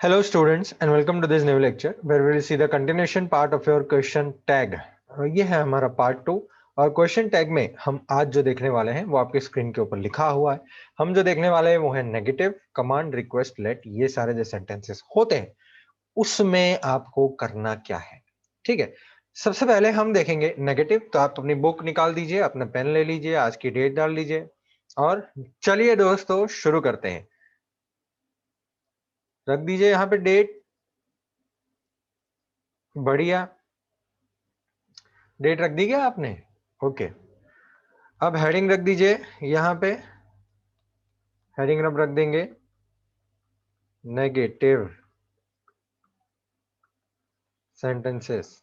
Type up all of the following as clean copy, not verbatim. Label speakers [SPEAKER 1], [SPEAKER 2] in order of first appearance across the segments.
[SPEAKER 1] Hello students and welcome to this new lecture where we will see the continuation part of your question tag। ये है हमारा part 2 और question tag में हम आज जो देखने वाले हैं वो आपके स्क्रीन के ऊपर लिखा हुआ है। हम जो देखने वाले हैं वो है नेगेटिव, कमांड, रिक्वेस्ट, लेट, ये सारे जो सेंटेंसेस होते हैं उसमें आपको करना क्या है। ठीक है, सबसे पहले हम देखेंगे नेगेटिव। तो आप अपनी बुक निकाल दीजिए, अपना पेन ले लीजिए, आज की डेट डाल लीजिए और चलिए दोस्तों शुरू करते हैं। रख दीजिए यहाँ पे डेट, बढ़िया, डेट रख दी क्या आपने? ओके, अब हेडिंग रख दीजिए, यहाँ पे हेडिंग अब रख देंगे नेगेटिव सेंटेंसेस।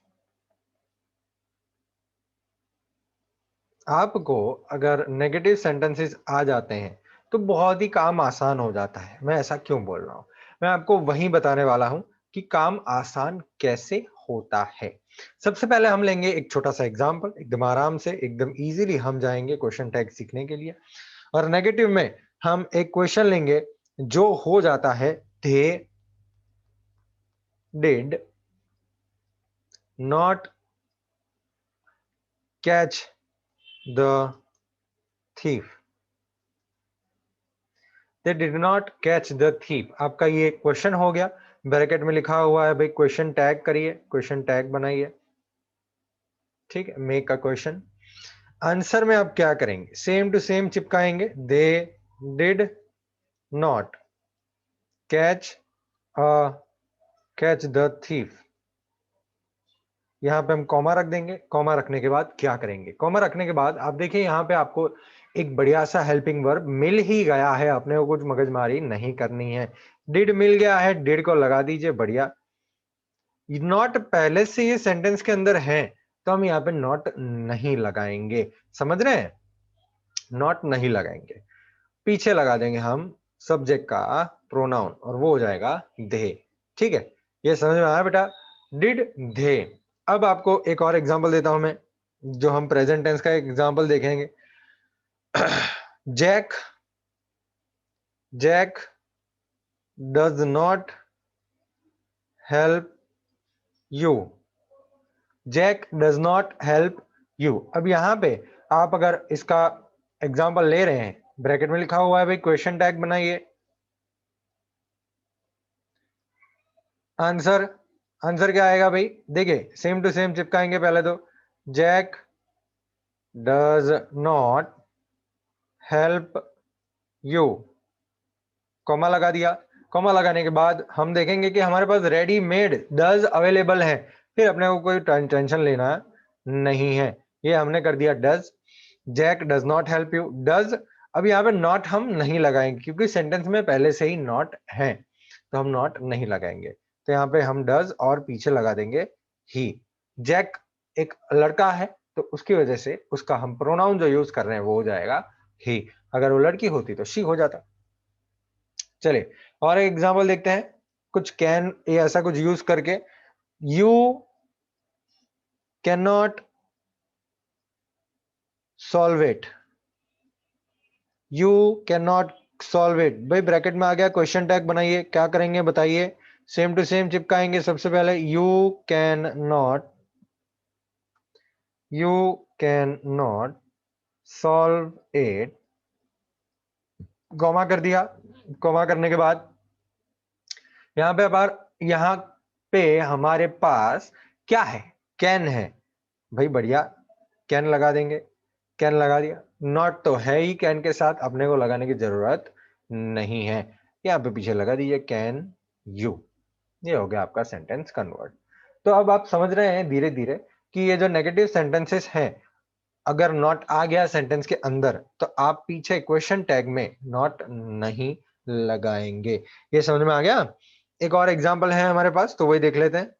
[SPEAKER 1] आपको अगर नेगेटिव सेंटेंसेस आ जाते हैं तो बहुत ही काम आसान हो जाता है। मैं ऐसा क्यों बोल रहा हूं, मैं आपको वही बताने वाला हूं कि काम आसान कैसे होता है। सबसे पहले हम लेंगे एक छोटा सा एग्जांपल, एकदम आराम से, एकदम इजीली हम जाएंगे क्वेश्चन टैग सीखने के लिए। और नेगेटिव में हम एक क्वेश्चन लेंगे जो हो जाता है दे did not catch the thief. They did not catch the thief, आपका ये क्वेश्चन हो गया। ब्रैकेट में लिखा हुआ है भाई क्वेश्चन टैग करिए, क्वेश्चन टैग बनाइए। ठीक है, मेक अ क्वेश्चन। आंसर में आप क्या करेंगे, सेम टू सेम चिपकाएंगे, they did not catch a catch the thief. यहाँ पे हम कॉमा रख देंगे। कॉमा रखने के बाद क्या करेंगे, कॉमा रखने के बाद आप देखिए यहाँ पे आपको एक बढ़िया सा हेल्पिंग वर्ब मिल ही गया है, अपने को कुछ मगजमारी नहीं करनी है। डिड मिल गया है, डिड को लगा दीजिए, बढ़िया। नॉट पहले से ये सेंटेंस के अंदर है तो हम यहाँ पे नॉट नहीं लगाएंगे, समझ रहे हैं? नॉट नहीं लगाएंगे, पीछे लगा देंगे हम सब्जेक्ट का प्रोनाउन और वो हो जाएगा दे। ठीक है, ये समझ में आया बेटा, डिड दे। अब आपको एक और एग्जांपल देता हूं मैं, जो हम प्रेजेंट टेंस का एक एग्जांपल देखेंगे। Jack Jack does not help you. Jack does not help you. अब यहां पे आप अगर इसका एग्जांपल ले रहे हैं, ब्रैकेट में लिखा हुआ है भाई क्वेश्चन टैग बनाइए। आंसर आंसर क्या आएगा भाई, देखिए सेम टू सेम चिपकाएंगे। पहले तो Jack does not help you, comma लगा दिया। कॉमा लगाने के बाद हम देखेंगे कि हमारे पास रेडीमेड डज अवेलेबल है, फिर अपने को कोई टेंशन लेना नहीं है। ये हमने कर दिया does. Jack does not help you, does. अब यहाँ पे नॉट हम नहीं लगाएंगे क्योंकि सेंटेंस में पहले से ही नॉट है, तो हम नॉट नहीं लगाएंगे। तो यहाँ पे हम डज और पीछे लगा देंगे ही। जैक एक लड़का है तो उसकी वजह से उसका हम प्रोनाउन जो यूज कर रहे हैं वो हो जाएगा ही। अगर वो लड़की होती तो शी हो जाता। चलिए और एक एग्जांपल देखते हैं, कुछ कैन या ऐसा कुछ यूज करके। You can not solve it, you can not solve it. भाई ब्रैकेट में आ गया, क्वेश्चन टैग बनाइए, क्या करेंगे बताइए। सेम टू सेम चिपकाएंगे। सबसे पहले you can not solve it, comma कर दिया। कॉमा करने के बाद यहाँ पे बार, यहाँ पे हमारे पास क्या है, कैन है। भाई बढ़िया, कैन लगा देंगे। कैन लगा दिया, नॉट तो है ही कैन के साथ, अपने को लगाने की जरूरत नहीं है। यहाँ पे पीछे लगा दीजिए कैन यू। ये हो गया आपका सेंटेंस कन्वर्ट। तो अब आप समझ रहे हैं धीरे धीरे कि ये जो नेगेटिव सेंटेंसेस हैं, अगर नॉट आ गया सेंटेंस के अंदर तो आप पीछे क्वेश्चन टैग में नॉट नहीं लगाएंगे। ये समझ में आ गया? एक और एग्जांपल है हमारे पास, तो वही देख लेते हैं।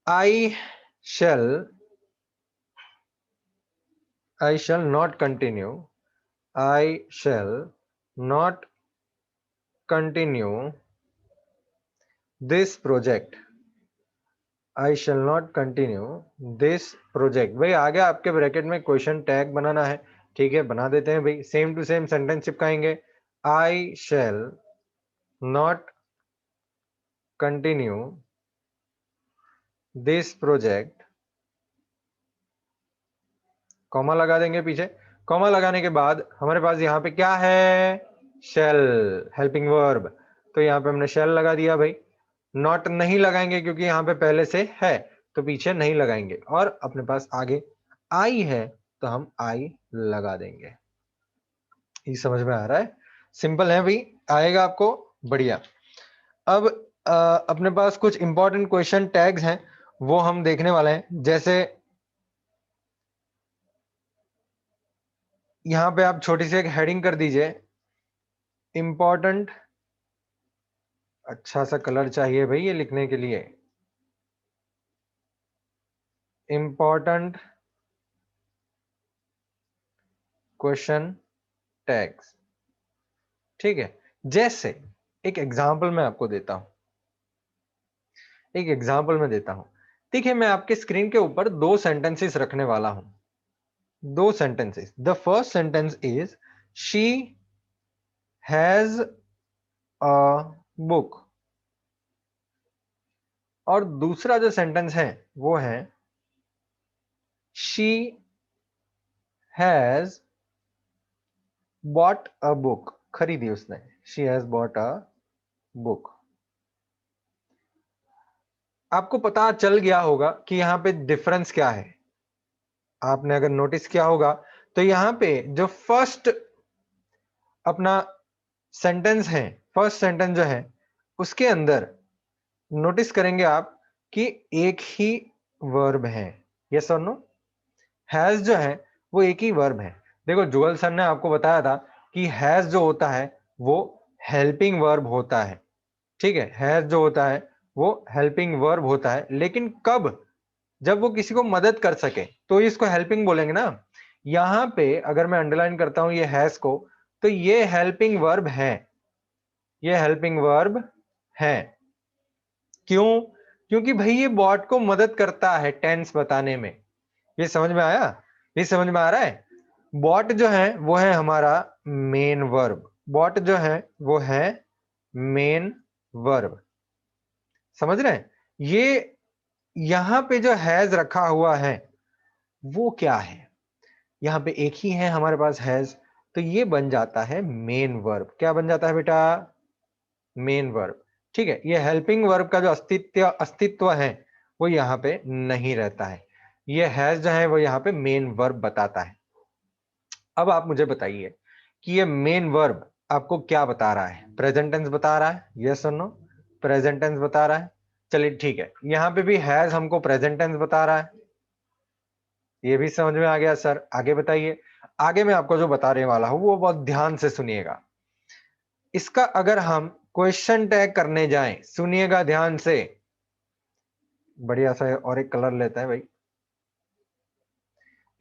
[SPEAKER 1] I shall not continue, I shall not continue this project, I shall not continue this project। भाई आ गया आपके ब्रैकेट में क्वेश्चन टैग बनाना है, ठीक है बना देते हैं भाई। सेम टू सेम सेंटेंस चिपकाएंगे, I shall not continue this project, comma लगा देंगे पीछे। कॉमा लगाने के बाद हमारे पास यहाँ पे क्या है, शेल, हेल्पिंग वर्ब, तो यहाँ पे हमने शेल लगा दिया भाई। नॉट नहीं लगाएंगे क्योंकि यहाँ पे पहले से है, तो पीछे नहीं लगाएंगे, और अपने पास आगे आई है तो हम आई लगा देंगे। ये समझ में आ रहा है? सिंपल है भाई, आएगा आपको, बढ़िया। अब अपने पास कुछ इंपॉर्टेंट क्वेश्चन टैग्स हैं, वो हम देखने वाले हैं। जैसे यहां पे आप छोटी सी एक हेडिंग कर दीजिए, इंपॉर्टेंट। अच्छा सा कलर चाहिए भाई ये लिखने के लिए, इंपॉर्टेंट क्वेश्चन टैग्स, ठीक है। जैसे एक एग्जांपल मैं आपको देता हूं, एक एग्जांपल मैं देता हूं। देखिए, मैं आपके स्क्रीन के ऊपर दो सेंटेंसेस रखने वाला हूं, दो sentences. The first sentence is she has a book, और दूसरा जो सेंटेंस है वो है she has bought a book, खरीदी उसने, she has bought a book. आपको पता चल गया होगा कि यहां पे डिफरेंस क्या है। आपने अगर नोटिस किया होगा तो यहां पे जो फर्स्ट अपना सेंटेंस है, फर्स्ट सेंटेंस जो है उसके अंदर नोटिस करेंगे आप कि एक ही वर्ब है। यस और नो? हैज जो है वो एक ही वर्ब है। देखो, जुगल सर ने आपको बताया था कि हैज जो होता है वो हेल्पिंग वर्ब होता है, ठीक है। हैज जो होता है वो हेल्पिंग वर्ब होता है, लेकिन कब? जब वो किसी को मदद कर सके तो इसको हेल्पिंग बोलेंगे ना। यहां पे अगर मैं अंडरलाइन करता हूं ये हैज को, तो ये हेल्पिंग वर्ब है, ये हेल्पिंग वर्ब है। क्यों? क्योंकि भाई ये बॉट को मदद करता है टेंस बताने में। ये समझ में आया? ये समझ में आ रहा है? बॉट जो है वो है हमारा मेन वर्ब, बॉट जो है वो है मेन वर्ब, समझ रहे हैं? ये यहां पे जो हैज रखा हुआ है वो क्या है? यहां पे एक ही है हमारे पास हैज, तो ये बन जाता है मेन वर्ब। क्या बन जाता है बेटा? मेन वर्ब, ठीक है। ये हेल्पिंग वर्ब का जो अस्तित्व है वो यहाँ पे नहीं रहता है। ये हैज जो है वो यहाँ पे मेन वर्ब बताता है। अब आप मुझे बताइए कि ये मेन वर्ब आपको क्या बता रहा है? प्रेजेंट टेंस बता रहा है, यस और नो? प्रेजेंट टेंस बता रहा है। चलिए ठीक है, यहाँ पे भी हैज हमको प्रेजेंट टेंस बता रहा है, ये भी समझ में आ गया सर। आगे बताइए। आगे मैं आपको जो बताने वाला हूं वो बहुत ध्यान से सुनिएगा। इसका अगर हम क्वेश्चन टैग करने जाएं, सुनिएगा ध्यान से, बढ़िया सा और एक कलर लेता है भाई।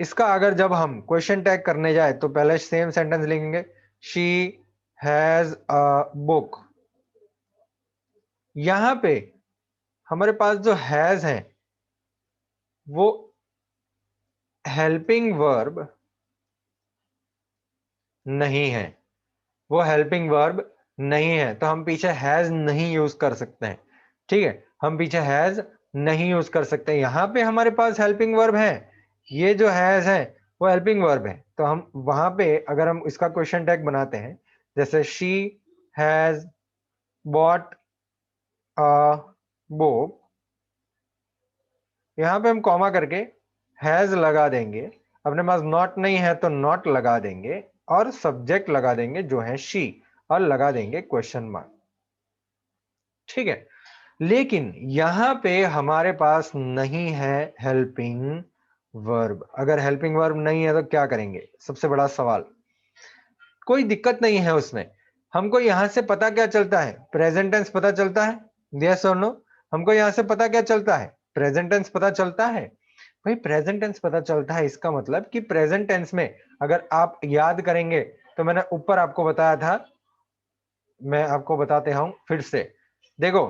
[SPEAKER 1] इसका अगर जब हम क्वेश्चन टैग करने जाए तो पहले सेम सेंटेंस लिखेंगे, शी हैज अ बुक। यहां पे हमारे पास जो हैज है वो हेल्पिंग वर्ब नहीं है, वो हेल्पिंग वर्ब नहीं है, तो हम पीछे हैज नहीं यूज कर सकते हैं, ठीक है। हम पीछे हैज नहीं यूज कर सकते। यहां पे हमारे पास हेल्पिंग वर्ब है, ये जो हैज है वो हेल्पिंग वर्ब है, तो हम वहां पे अगर हम इसका क्वेश्चन टैग बनाते हैं, जैसे she has bought a book, यहां पे हम कॉमा करके हैज लगा देंगे। अपने पास नॉट नहीं है तो नॉट लगा देंगे, और सब्जेक्ट लगा देंगे जो है शी, और लगा देंगे क्वेश्चन मार्क, ठीक है। लेकिन यहां पे हमारे पास नहीं है हेल्पिंग वर्ब। अगर हेल्पिंग वर्ब नहीं है तो क्या करेंगे? सबसे बड़ा सवाल। कोई दिक्कत नहीं है उसमें। हमको यहां से पता क्या चलता है? प्रेजेंट टेंस पता चलता है, यस और नो? हमको यहां से पता क्या चलता है? प्रेजेंट टेंस पता चलता है। भाई प्रेजेंट टेंस पता चलता है, इसका मतलब कि प्रेजेंट टेंस में अगर आप याद करेंगे तो मैंने ऊपर आपको बताया था, मैं आपको बताते हूं फिर से। देखो,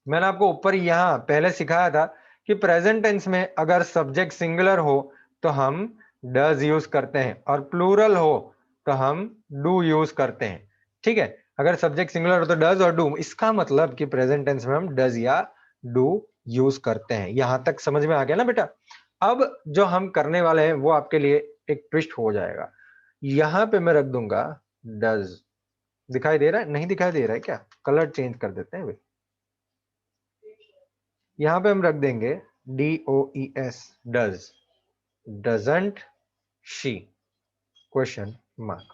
[SPEAKER 1] मैंने आपको ऊपर यहां पहले सिखाया था कि प्रेजेंट टेंस में अगर सब्जेक्ट सिंगुलर हो तो हम डज यूज करते हैं, और प्लूरल हो तो हम डू यूज करते हैं, ठीक है। अगर सब्जेक्ट सिंगुलर हो तो डज और डू, इसका मतलब कि प्रेजेंट टेंस में हम डज या डू यूज करते हैं। यहां तक समझ में आ गया ना बेटा। अब जो हम करने वाले हैं वो आपके लिए एक ट्विस्ट हो जाएगा। यहां पे मैं रख दूंगा डज। दिखाई दे रहा है? नहीं दिखाई दे रहा है क्या? कलर चेंज कर देते हैं भाई। यहां पे हम रख देंगे DOES, does, doesn't she, question mark.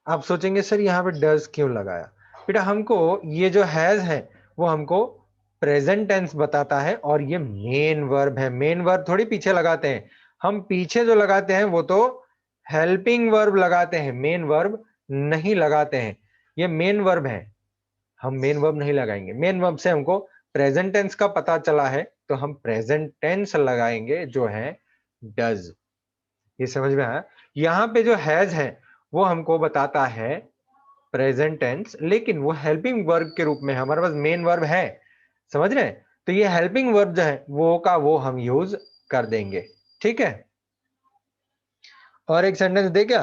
[SPEAKER 1] आप सोचेंगे सर यहाँ पे डज क्यों लगाया? बेटा हमको ये जो हैज है वो हमको प्रेजेंट टेंस बताता है और ये मेन वर्ब है। मेन वर्ब थोड़ी पीछे लगाते हैं हम, पीछे जो लगाते हैं वो तो हेल्पिंग वर्ब लगाते हैं, मेन वर्ब नहीं लगाते हैं। ये मेन वर्ब है, हम मेन वर्ब नहीं लगाएंगे। मेन वर्ब से हमको प्रेजेंट टेंस का पता चला है तो हम प्रेजेंट टेंस लगाएंगे जो है डज। ये समझ में आया? यहां पे जो हैज है वो हमको बताता है प्रेजेंट टेंस, लेकिन वो हेल्पिंग वर्ब के रूप में, हमारे पास मेन वर्ब है, समझ रहे हैं? तो ये हेल्पिंग वर्ब जो है वो का वो हम यूज कर देंगे। ठीक है, और एक सेंटेंस दे क्या?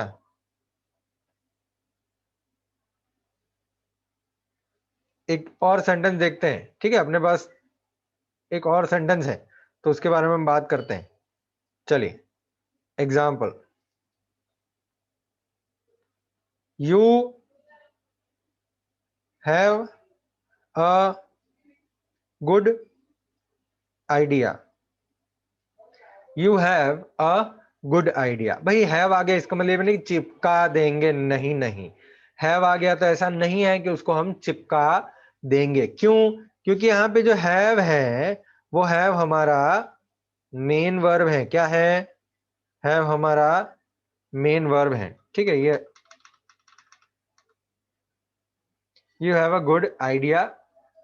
[SPEAKER 1] एक और सेंटेंस देखते हैं, ठीक है? अपने पास एक और सेंटेंस है तो उसके बारे में हम बात करते हैं। चलिए, example, you have a good idea. You have a good idea. भाई हैव आ गया, इसका मतलब नहीं चिपका देंगे, नहीं नहीं। हैव आ गया तो ऐसा नहीं है कि उसको हम चिपका देंगे। क्यों? क्योंकि यहाँ पे जो हैव है वो हैव हमारा मेन वर्ब है। क्या है? हैव हमारा मेन वर्ब है। ठीक है, ये you have a good idea,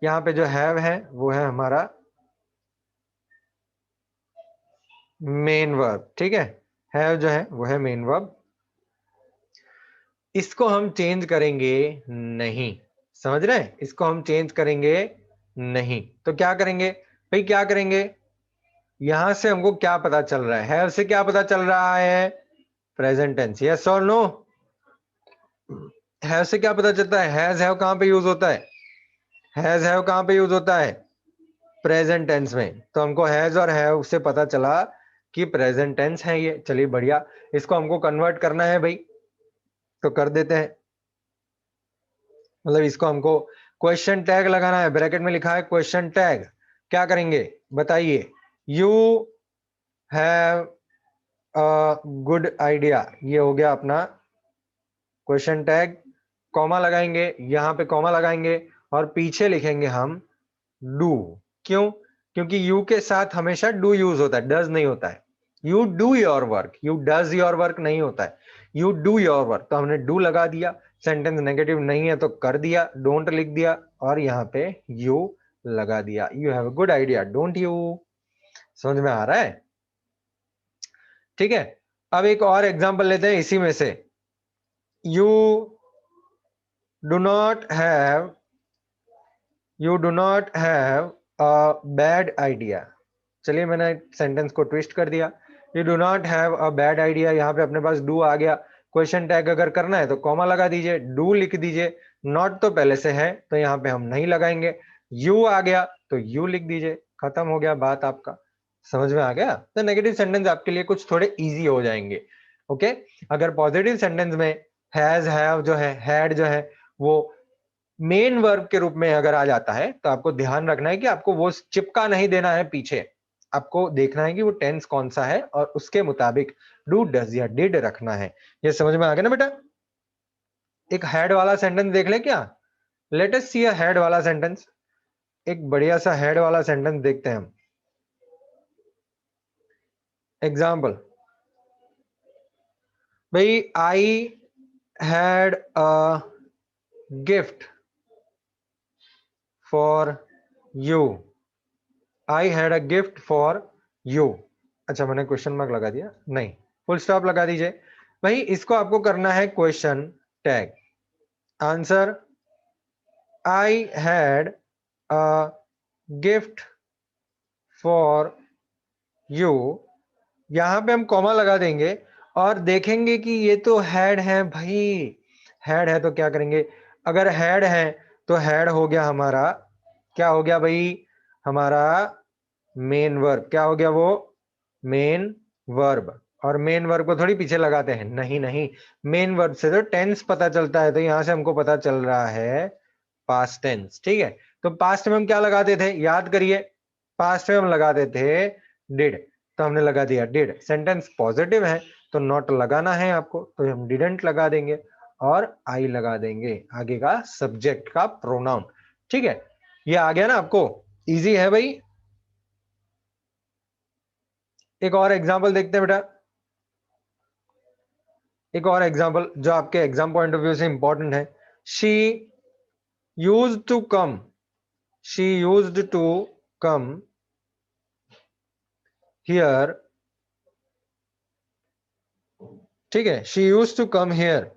[SPEAKER 1] यहाँ पे जो हैव है वो है हमारा मेन वर्ब। ठीक है, हैव जो है वो है मेन वर्ब। इसको हम चेंज करेंगे नहीं, समझ रहे हैं? इसको हम चेंज करेंगे नहीं तो क्या करेंगे भाई? क्या करेंगे? यहां से हमको क्या पता चल रहा है? हैव से क्या पता चल रहा है? Present tense. यस और नो? हैव से क्या पता चलता है? हैज हैव कहां पे यूज होता है? हैज हैव कहां पे यूज होता है? प्रेजेंट टेंस में। तो हमको हैज और हैव से पता चला कि प्रेजेंट टेंस है ये। चलिए बढ़िया, इसको हमको कन्वर्ट करना है भाई, तो कर देते हैं। मतलब इसको हमको क्वेश्चन टैग लगाना है, ब्रैकेट में लिखा है क्वेश्चन टैग। क्या करेंगे बताइए? You have a good idea, ये हो गया अपना क्वेश्चन टैग। कॉमा लगाएंगे, यहां पे कॉमा लगाएंगे और पीछे लिखेंगे हम डू। क्यों? क्योंकि यू के साथ हमेशा डू यूज होता है, डज नहीं होता है। You do your work, you does your work नहीं होता है, यू डू योर वर्क। तो हमने डू लगा दिया, सेंटेंस नेगेटिव नहीं है तो कर दिया, डोंट लिख दिया और यहाँ पे यू लगा दिया। You have a good idea, don't you? समझ में आ रहा है? ठीक है, अब एक और एग्जांपल लेते हैं इसी में से। You do not have, you do not have a bad idea. चलिए मैंने सेंटेंस को ट्विस्ट कर दिया। You do not have a bad idea, यहाँ पे अपने पास डू आ गया। क्वेश्चन टैग अगर करना है तो कॉमा लगा दीजिए, डू लिख दीजिए। नॉट तो पहले से है तो यहाँ पे हम नहीं लगाएंगे। यू आ गया तो यू लिख दीजिए, खत्म हो गया बात आपका। समझ में आ गया? तो नेगेटिव सेंटेंस आपके लिए कुछ थोड़े इजी हो जाएंगे। ओके, अगर पॉजिटिव सेंटेंस में हैज हैव जो है, हैड जो है, वो मेन वर्ब के रूप में अगर आ जाता है तो आपको ध्यान रखना है कि आपको वो चिपका नहीं देना है पीछे। आपको देखना है कि वो टेंस कौन सा है और उसके मुताबिक डू डज या डिड रखना है। ये समझ में आ गया ना बेटा? एक हेड वाला सेंटेंस देख ले क्या? Let us see a head वाला सेंटेंस। एक बढ़िया सा हेड वाला सेंटेंस देखते हैं हम। एग्जाम्पल, भाई I had a gift for you. I had a gift for you. अच्छा मैंने क्वेश्चन मार्क लगा दिया, नहीं, फुल स्टॉप लगा दीजिए। भाई इसको आपको करना है question tag. Answer, I had a gift for you. यहां पे हम कॉमा लगा देंगे और देखेंगे कि ये तो हैड है भाई। हैड है तो क्या करेंगे? अगर हैड है तो हैड हो गया हमारा, क्या हो गया भाई, हमारा मेन वर्ब। क्या हो गया वो, मेन वर्ब। और मेन वर्ब को थोड़ी पीछे लगाते हैं, नहीं नहीं, मेन वर्ब से तो टेंस पता चलता है, तो यहां से हमको पता चल रहा है पास्ट टेंस। ठीक है, तो पास्ट में हम क्या लगाते थे, याद करिए, पास्ट में हम लगाते थे डिड, तो हमने लगा दिया डिड। सेंटेंस पॉजिटिव है तो नॉट लगाना है आपको, तो हम डिडंट लगा देंगे और आई लगा देंगे आगे का सब्जेक्ट का प्रोनाउन। ठीक है, ये आ गया ना आपको, इजी है भाई। एक और एग्जांपल देखते हैं बेटा, एक और एग्जांपल जो आपके एग्जाम पॉइंट ऑफ व्यू से इंपॉर्टेंट है। She used to come, she used to come here. ठीक है, she used to come here,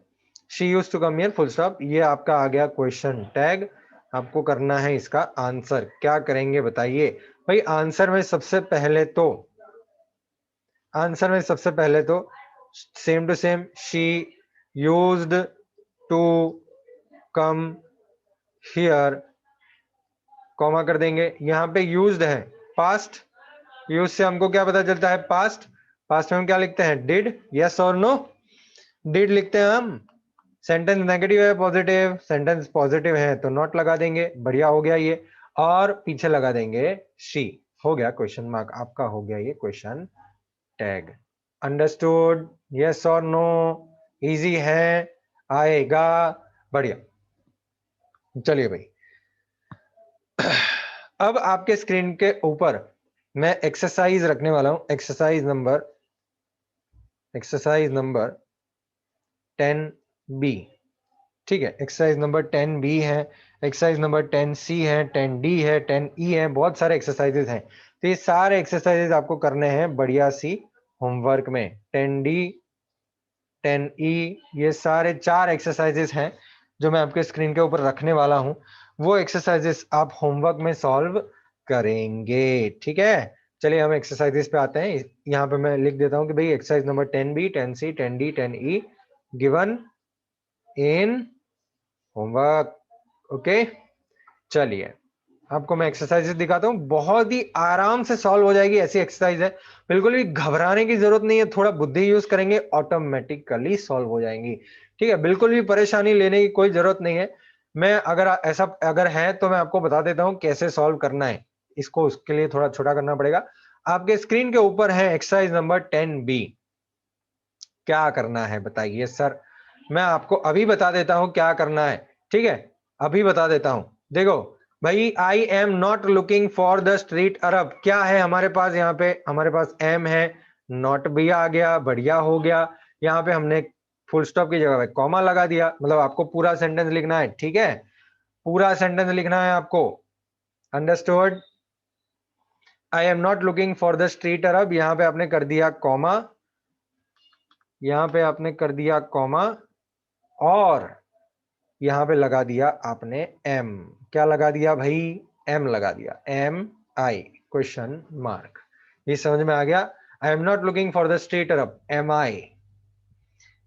[SPEAKER 1] she used to come here, full stop. ये आपका आ गया क्वेश्चन टैग। आपको करना है इसका आंसर, क्या करेंगे बताइए भाई। आंसर में सबसे पहले तो, आंसर में सबसे पहले तो same to same, she used to come here, comma कर देंगे। यहां पे यूज्ड है पास्ट, यूज से हमको क्या पता चलता है, पास्ट। पास्ट में हम क्या लिखते हैं, डिड, यस और नो, डिड लिखते हैं हम। सेंटेंस नेगेटिव है पॉजिटिव, सेंटेंस पॉजिटिव है तो नॉट लगा देंगे, बढ़िया हो गया ये। और पीछे लगा देंगे शी, हो गया क्वेश्चन मार्क, आपका हो गया ये क्वेश्चन टैग। अंडरस्टूड, यस और नो, इजी है, आएगा, बढ़िया। चलिए भाई, अब आपके स्क्रीन के ऊपर मैं एक्सरसाइज रखने वाला हूं, एक्सरसाइज नंबर 10B। ठीक है, एक्सरसाइज नंबर 10B है, एक्सरसाइज नंबर 10C है, 10D है, 10E है, बहुत सारे एक्सरसाइजेज हैं। तो ये सारे एक्सरसाइजेज आपको करने हैं बढ़िया सी होमवर्क में। 10D 10E, ये सारे 4 एक्सरसाइजेस हैं जो मैं आपके स्क्रीन के ऊपर रखने वाला हूं। वो एक्सरसाइजेस आप होमवर्क में सॉल्व करेंगे। ठीक है, चलिए हम एक्सरसाइजेस पे आते हैं। यहाँ पे मैं लिख देता हूँ कि भाई exercise number 10B 10C 10D 10E given in homework. Okay, चलिए आपको मैं एक्सरसाइजेस दिखाता हूँ, बहुत ही आराम से सॉल्व हो जाएगी ऐसी एक्सरसाइज है, बिल्कुल भी घबराने की जरूरत नहीं है। थोड़ा बुद्धि यूज करेंगे ऑटोमेटिकली सॉल्व हो जाएंगी। ठीक है, बिल्कुल भी परेशानी लेने की कोई जरूरत नहीं है। मैं अगर ऐसा अगर है तो मैं आपको बता देता हूँ कैसे सॉल्व करना है इसको, उसके लिए थोड़ा छोटा करना पड़ेगा। आपके स्क्रीन के ऊपर है एक्सरसाइज नंबर 10B। क्या करना है बताइए सर, मैं आपको अभी बता देता हूं क्या करना है। ठीक है, अभी बता देता हूं। देखो भाई, I am not looking for the street Arab, क्या है हमारे पास, यहाँ पे हमारे पास एम है, नॉट भी आ गया, बढ़िया हो गया। यहाँ पे हमने फुल स्टॉप की जगह पे कॉमा लगा दिया, मतलब आपको पूरा सेंटेंस लिखना है। ठीक है, पूरा सेंटेंस लिखना है आपको, understood. I am not looking for the street Arab, यहाँ पे आपने कर दिया कॉमा, यहाँ पे आपने कर दिया कॉमा, और यहां पे लगा दिया आपने एम। क्या लगा दिया भाई, एम लगा दिया, एम आई क्वेश्चन मार्क। ये समझ में आ गया। I am not looking for the street Arab, am I.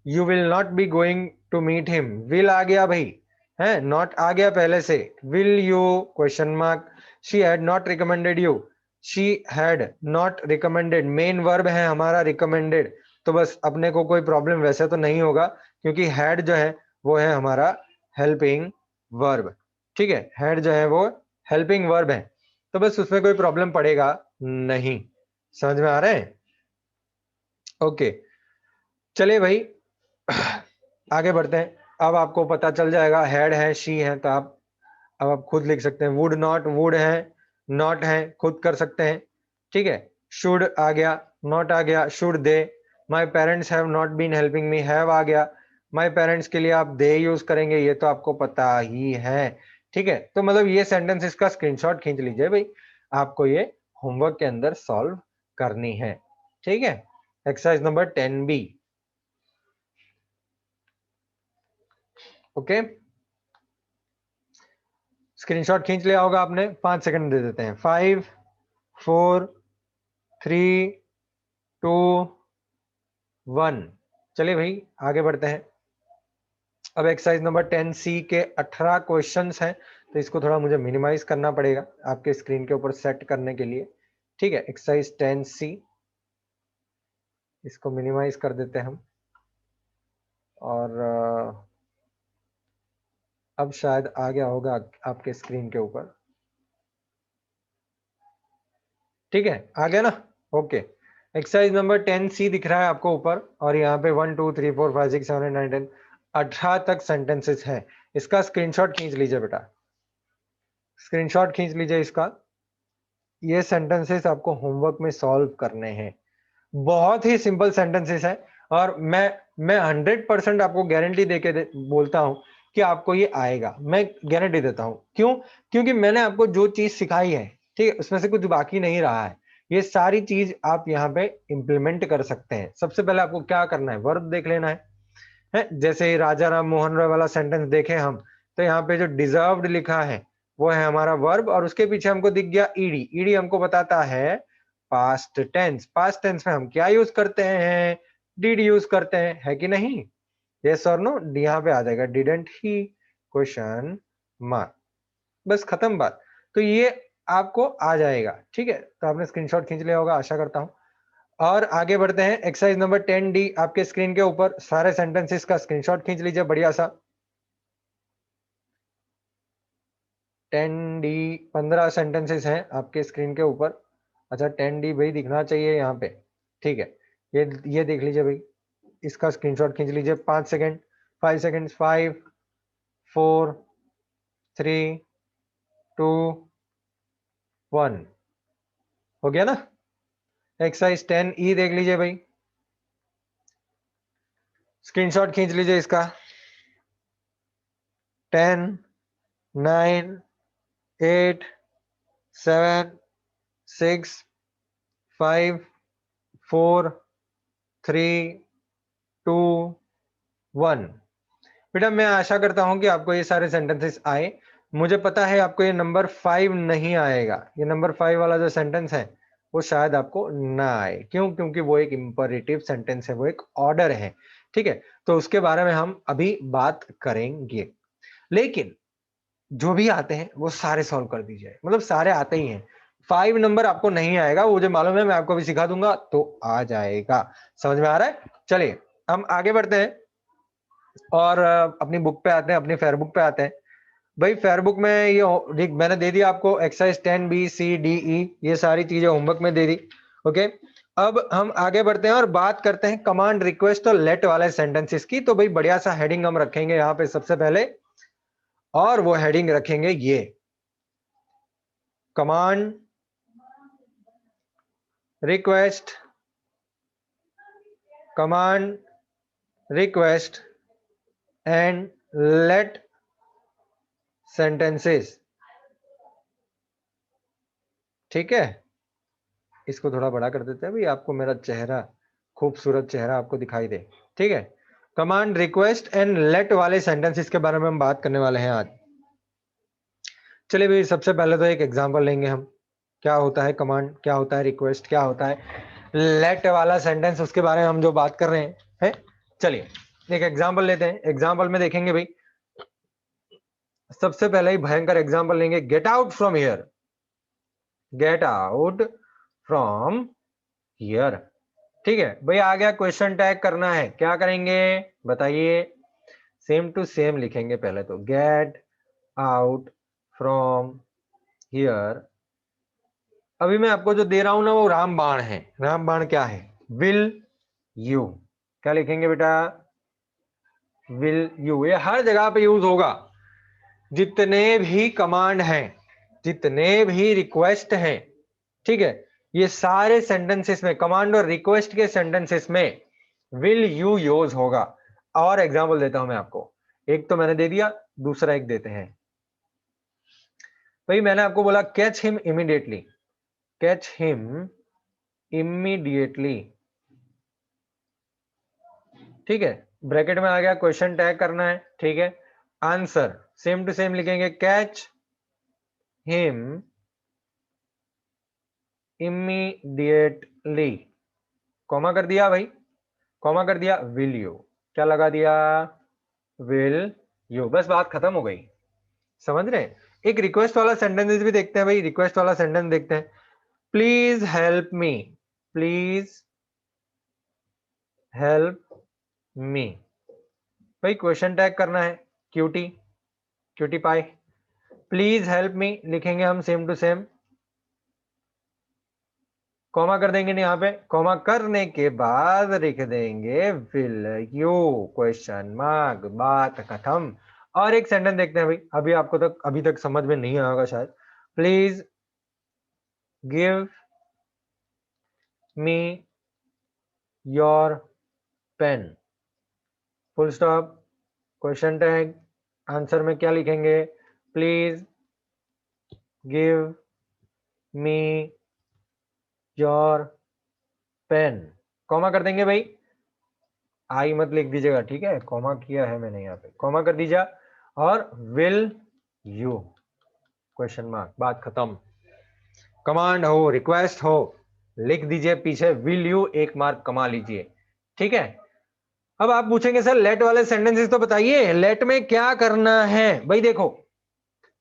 [SPEAKER 1] You will not be going to meet him, will आ गया भाई, है नॉट आ गया पहले से, will you question mark. She had not recommended you, she had not recommended, main verb है हमारा रिकमेंडेड, तो बस अपने को कोई प्रॉब्लम वैसे तो नहीं होगा, क्योंकि हैड जो है वो है हमारा हेल्पिंग वर्ब। ठीक है, हेड जो है वो हेल्पिंग वर्ब है, तो बस उसमें कोई प्रॉब्लम पड़ेगा नहीं। समझ में आ रहे हैं, ओके। चलिए भाई आगे बढ़ते हैं। अब आपको पता चल जाएगा हेड है, शी है, तो आप अब आप खुद लिख सकते हैं। वुड नॉट, वुड है, नॉट है, खुद कर सकते हैं। ठीक है, शुड आ गया, नॉट आ गया, should they. My parents have not been helping me, have आ गया। माई पेरेंट्स के लिए आप दे यूज करेंगे, ये तो आपको पता ही है। ठीक है, तो मतलब ये सेंटेंस इसका स्क्रीनशॉट खींच लीजिए भाई, आपको ये होमवर्क के अंदर सॉल्व करनी है। ठीक है, exercise number 10B। Okay, screenshot खींच लिया होगा आपने, 5 सेकंड दे देते हैं, 5 4 3 2 1। चलिए भाई आगे बढ़ते हैं। अब एक्सरसाइज नंबर 10C के 18 क्वेश्चंस हैं, तो इसको थोड़ा मुझे मिनिमाइज करना पड़ेगा आपके स्क्रीन के ऊपर सेट करने के लिए। ठीक है, एक्सरसाइज 10C इसको मिनिमाइज कर देते हैं हम, और अब शायद आ गया होगा आपके स्क्रीन के ऊपर। ठीक है, आ गया ना? ओके, एक्सरसाइज नंबर 10C दिख रहा है आपको ऊपर, और यहाँ पे 1 2 3 4 5 6 7 8 9 10 18 तक सेंटेंसेस हैं। इसका स्क्रीनशॉट खींच लीजिए बेटा, स्क्रीनशॉट खींच लीजिए इसका। ये सेंटेंसेस आपको होमवर्क में सॉल्व करने हैं। बहुत ही सिंपल सेंटेंसेस है, और मैं 100% आपको गारंटी देके बोलता हूं कि आपको ये आएगा। मैं गारंटी देता हूं। क्यों? क्योंकि मैंने आपको जो चीज सिखाई है, ठीक है, उसमें से कुछ बाकी नहीं रहा है। ये सारी चीज आप यहाँ पे इंप्लीमेंट कर सकते हैं। सबसे पहले आपको क्या करना है, वर्ब देख लेना है? जैसे राजा राम मोहन राय वाला सेंटेंस देखे हम, तो यहाँ पे जो डिजर्व्ड लिखा है वो है हमारा वर्ब, और उसके पीछे हमको दिख गया ईडी। ईडी हमको बताता है पास्ट टेंस। पास्ट टेंस में हम क्या यूज करते हैं? डिड यूज करते हैं, है कि नहीं? यस और नो? यहाँ पे आ जाएगा डिडंट ही, क्वेश्चन मार्क, बस खत्म बात। तो ये आपको आ जाएगा। ठीक है, तो आपने स्क्रीनशॉट खींच लिया होगा, आशा करता हूं। और आगे बढ़ते हैं, एक्सरसाइज नंबर 10D आपके स्क्रीन के ऊपर। सारे सेंटेंसेस का स्क्रीनशॉट खींच लीजिए, बढ़िया सा। 10D 15 सेंटेंसेस हैं आपके स्क्रीन के ऊपर। अच्छा, 10D भाई दिखना चाहिए यहाँ पे। ठीक है, ये देख लीजिए भाई, इसका स्क्रीनशॉट खींच लीजिए। 5 सेकेंड, 5 सेकेंड, 5 4 3 2 1, हो गया ना? एक्सरसाइज 10E देख लीजिए भाई, स्क्रीनशॉट खींच लीजिए इसका। 10 9 8 7 6 5 4 3 2 1। बेटा मैं आशा करता हूं कि आपको ये सारे सेंटेंसेस आए। मुझे पता है आपको ये नंबर 5 नहीं आएगा। ये नंबर 5 वाला जो सेंटेंस है वो शायद आपको ना आए। क्यों? क्योंकि वो एक इंपरेटिव सेंटेंस है, वो एक ऑर्डर है। ठीक है, तो उसके बारे में हम अभी बात करेंगे। लेकिन जो भी आते हैं वो सारे सॉल्व कर दीजिए, मतलब सारे आते ही हैं। 5 नंबर आपको नहीं आएगा, वो मुझे मालूम है, मैं आपको भी सिखा दूंगा तो आ जाएगा। समझ में आ रहा है? चलिए हम आगे बढ़ते हैं, और अपनी बुक पे आते हैं, अपनी फेयरबुक पे आते हैं। भाई फेयरबुक में ये मैंने दे दिया आपको exercise 10B, C, D, E, ये सारी चीजें होमवर्क में दे दी। ओके, अब हम आगे बढ़ते हैं और बात करते हैं कमांड, रिक्वेस्ट और लेट वाले सेंटेंसेस की। तो भाई बढ़िया सा हेडिंग हम रखेंगे यहाँ पे सबसे पहले, और वो हेडिंग रखेंगे ये, command, request, command, request and let sentences. ठीक है, इसको थोड़ा बड़ा कर देते हैं भाई, आपको मेरा चेहरा, खूबसूरत चेहरा आपको दिखाई दे। ठीक है, कमांड, रिक्वेस्ट एंड लेट वाले सेंटेंसेस के बारे में हम बात करने वाले हैं आज। चलिए भाई, सबसे पहले तो एक एग्जांपल लेंगे हम। क्या होता है कमांड, क्या होता है रिक्वेस्ट, क्या होता है लेट वाला सेंटेंस, उसके बारे में हम जो बात कर रहे हैं। चलिए एक एग्जांपल लेते हैं। एग्जांपल में देखेंगे भाई, सबसे पहले ही भयंकर एग्जांपल लेंगे, get out from here. Get out from here. ठीक है भाई, आ गया, क्वेश्चन टैग करना है, क्या करेंगे बताइए? सेम टू सेम लिखेंगे पहले तो, गेट आउट फ्रॉम हियर। अभी मैं आपको जो दे रहा हूं ना वो रामबाण है। रामबाण क्या है? Will you. क्या लिखेंगे बेटा? Will you. ये हर जगह पे यूज होगा। जितने भी कमांड हैं, जितने भी रिक्वेस्ट हैं, ठीक है, ये सारे सेंटेंसेस में, कमांड और रिक्वेस्ट के सेंटेंसेस में विल यू यूज होगा। और एग्जांपल देता हूं मैं आपको, एक तो मैंने दे दिया, दूसरा एक देते हैं भाई। मैंने आपको बोला catch him immediately, catch him immediately. ठीक है, ब्रैकेट में आ गया, क्वेश्चन टैग करना है। ठीक है, आंसर सेम टू सेम लिखेंगे, कैच हिम इमीडिएटली, कॉमा कर दिया भाई, कॉमा कर दिया, विल यू, क्या लगा दिया? विल यू, बस बात खत्म हो गई। समझ रहे हैं? एक रिक्वेस्ट वाला सेंटेंस भी देखते हैं भाई, रिक्वेस्ट वाला सेंटेंस देखते हैं। Please help me, please help me, भाई क्वेश्चन टैग करना है, cutie, cutie pie. Please help me लिखेंगे हम सेम टू सेम, कॉमा कर देंगे नहीं, यहाँ पे कॉमा करने के बाद लिख देंगे विल यू क्वेश्चन मार्क, बात खत्म। और एक सेंटेंस देखते हैं भाई, अभी तक समझ में नहीं आएगा शायद। Please give me your pen, full stop, question tag. Answer में क्या लिखेंगे? Please give me your pen, comma कर देंगे भाई, आई मत लिख दीजिएगा, ठीक है? कॉमा किया है मैंने, यहाँ पे कॉमा कर दीजिए। और विल यू क्वेश्चन मार्क, बात खत्म। कमांड हो, रिक्वेस्ट हो, लिख दीजिए पीछे विल यू, एक मार्क कमा लीजिए, ठीक है? अब आप पूछेंगे सर लेट वाले सेंटेंसेस तो बताइए, लेट में क्या करना है? भाई देखो,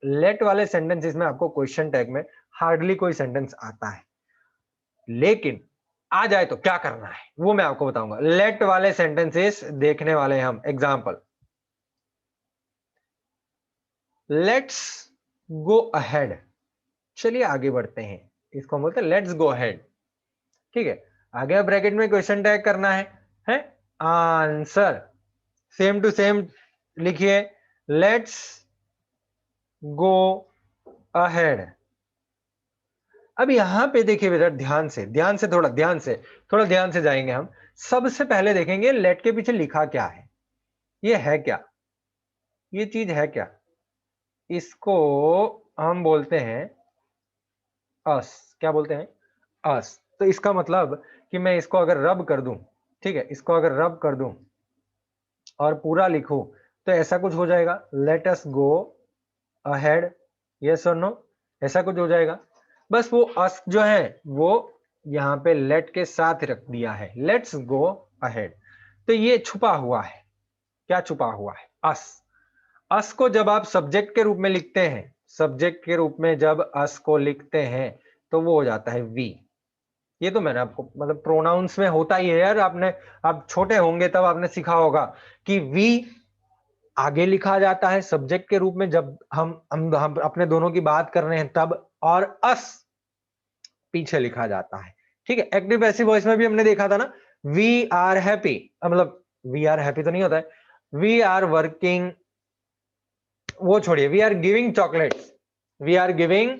[SPEAKER 1] लेट वाले सेंटेंसेस में आपको क्वेश्चन टैग में हार्डली कोई सेंटेंस आता है, लेकिन आ जाए तो क्या करना है वो मैं आपको बताऊंगा। लेट वाले सेंटेंसेस देखने वाले हैं हम। एग्जांपल, लेट्स गो अहेड, चलिए आगे बढ़ते हैं, इसको हम बोलते हैं लेट्स गो अहेड, ठीक है? आगे ब्रैकेट में क्वेश्चन टैग करना है आंसर, सेम टू सेम लिखिए, लेट्स गो अहेड। अब यहां पे देखिए बेटा, थोड़ा ध्यान से जाएंगे हम। सबसे पहले देखेंगे लेट के पीछे लिखा क्या है, ये है क्या, ये चीज है क्या? इसको हम बोलते हैं अस, क्या बोलते हैं? अस। तो इसका मतलब कि मैं इसको अगर रब कर दूं, ठीक है, इसको अगर रब कर दूं और पूरा लिखूं तो ऐसा कुछ हो जाएगा, let us go ahead, yes और नो, ऐसा कुछ हो जाएगा। बस वो अस जो है वो यहाँ पे लेट के साथ रख दिया है, लेट्स गो अहेड। तो ये छुपा हुआ है, क्या छुपा हुआ है? अस। अस को जब आप सब्जेक्ट के रूप में लिखते हैं, सब्जेक्ट के रूप में जब अस को लिखते हैं तो वो हो जाता है वी। ये तो मैंने आपको मतलब प्रोनाउंस में होता ही है यार, आपने, आप छोटे होंगे तब आपने सीखा होगा कि वी आगे लिखा जाता है सब्जेक्ट के रूप में जब हम अपने दोनों की बात कर रहे हैं तब, और अस पीछे लिखा जाता है, ठीक है? एक्टिव पैसिव वॉइस में भी हमने देखा था ना, वी आर हैप्पी, मतलब वी आर हैप्पी तो नहीं होता है, वी आर वर्किंग, वो छोड़िए, we are giving chocolates, we are giving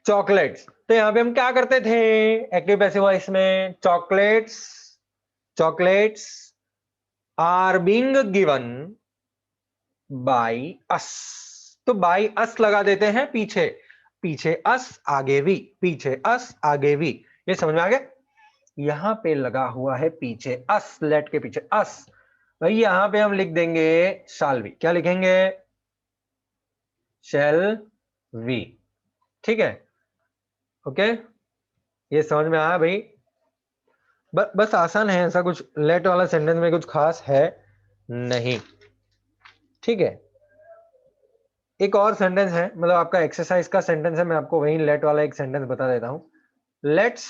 [SPEAKER 1] chocolates. तो यहां पे हम क्या करते थे एक्टिव पैसिव वॉइस में? Chocolates, chocolates are being given by us. तो बाय अस लगा देते हैं पीछे, पीछे अस आगे वी, पीछे अस आगे वी, ये समझ में आ गया? यहां पे लगा हुआ है पीछे अस, लेट के पीछे अस, भाई यहां पे हम लिख देंगे शाल वी, क्या लिखेंगे? शैल वी, ठीक है? ओके, ये समझ में आया भाई? बस आसान है, ऐसा कुछ लेट वाला सेंटेंस में कुछ खास है नहीं, ठीक है? एक और सेंटेंस है, मतलब आपका एक्सरसाइज का सेंटेंस है, मैं आपको वही लेट वाला एक सेंटेंस बता देता हूं। लेट्स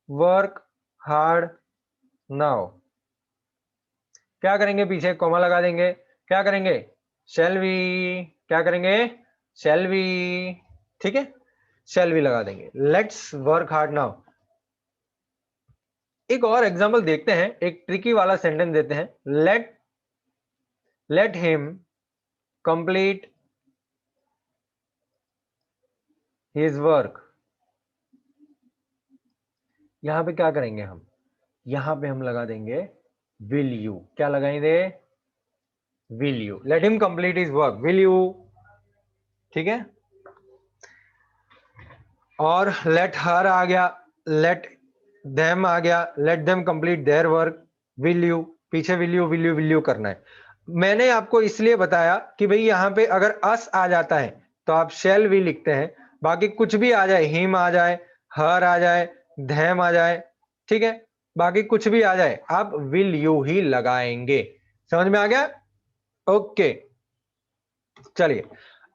[SPEAKER 1] वर्क हार्ड नाउ, क्या करेंगे? पीछे कॉमा लगा देंगे, क्या करेंगे? शैल वी, क्या करेंगे? शैल वी, ठीक है, शैल वी लगा देंगे, लेट्स वर्क हार्ड नाउ। एक और एग्जांपल देखते हैं, एक ट्रिकी वाला सेंटेंस देते हैं, let him complete his work. यहां पे क्या करेंगे हम? यहां पे हम लगा देंगे विल यू, क्या लगाएंगे? Will you, let him complete his work, will you, ठीक है? और लेट हर आ गया, लेट देम आ गया, let them complete their work, will you, पीछे will you will you will you करना है। मैंने आपको इसलिए बताया कि भाई यहां पे अगर अस आ जाता है तो आप शेल वी लिखते हैं, बाकी कुछ भी आ जाए, हिम आ जाए, हर आ जाए, धैम आ जाए, ठीक है, बाकी कुछ भी आ जाए आप विल यू ही लगाएंगे। समझ में आ गया? ओके, चलिए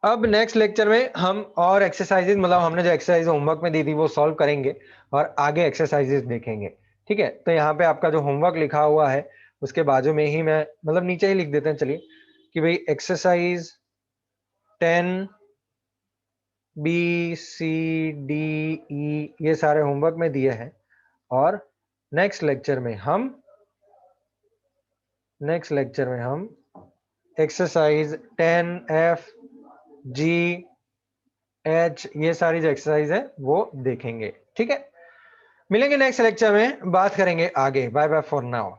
[SPEAKER 1] अब नेक्स्ट लेक्चर में हम और एक्सरसाइजेज, मतलब हमने जो एक्सरसाइज होमवर्क में दी थी वो सॉल्व करेंगे और आगे एक्सरसाइजेज देखेंगे। ठीक है, तो यहाँ पे आपका जो होमवर्क लिखा हुआ है उसके बाजू में ही मैं, मतलब नीचे ही लिख देते हैं चलिए, कि भाई exercise 10 B C D E ये सारे होमवर्क में दिए हैं, और नेक्स्ट लेक्चर में हम एक्सरसाइज 10 एफ जी एच ये सारी जो एक्सरसाइज है वो देखेंगे। ठीक है, मिलेंगे नेक्स्ट लेक्चर में, बात करेंगे आगे। Bye bye for now.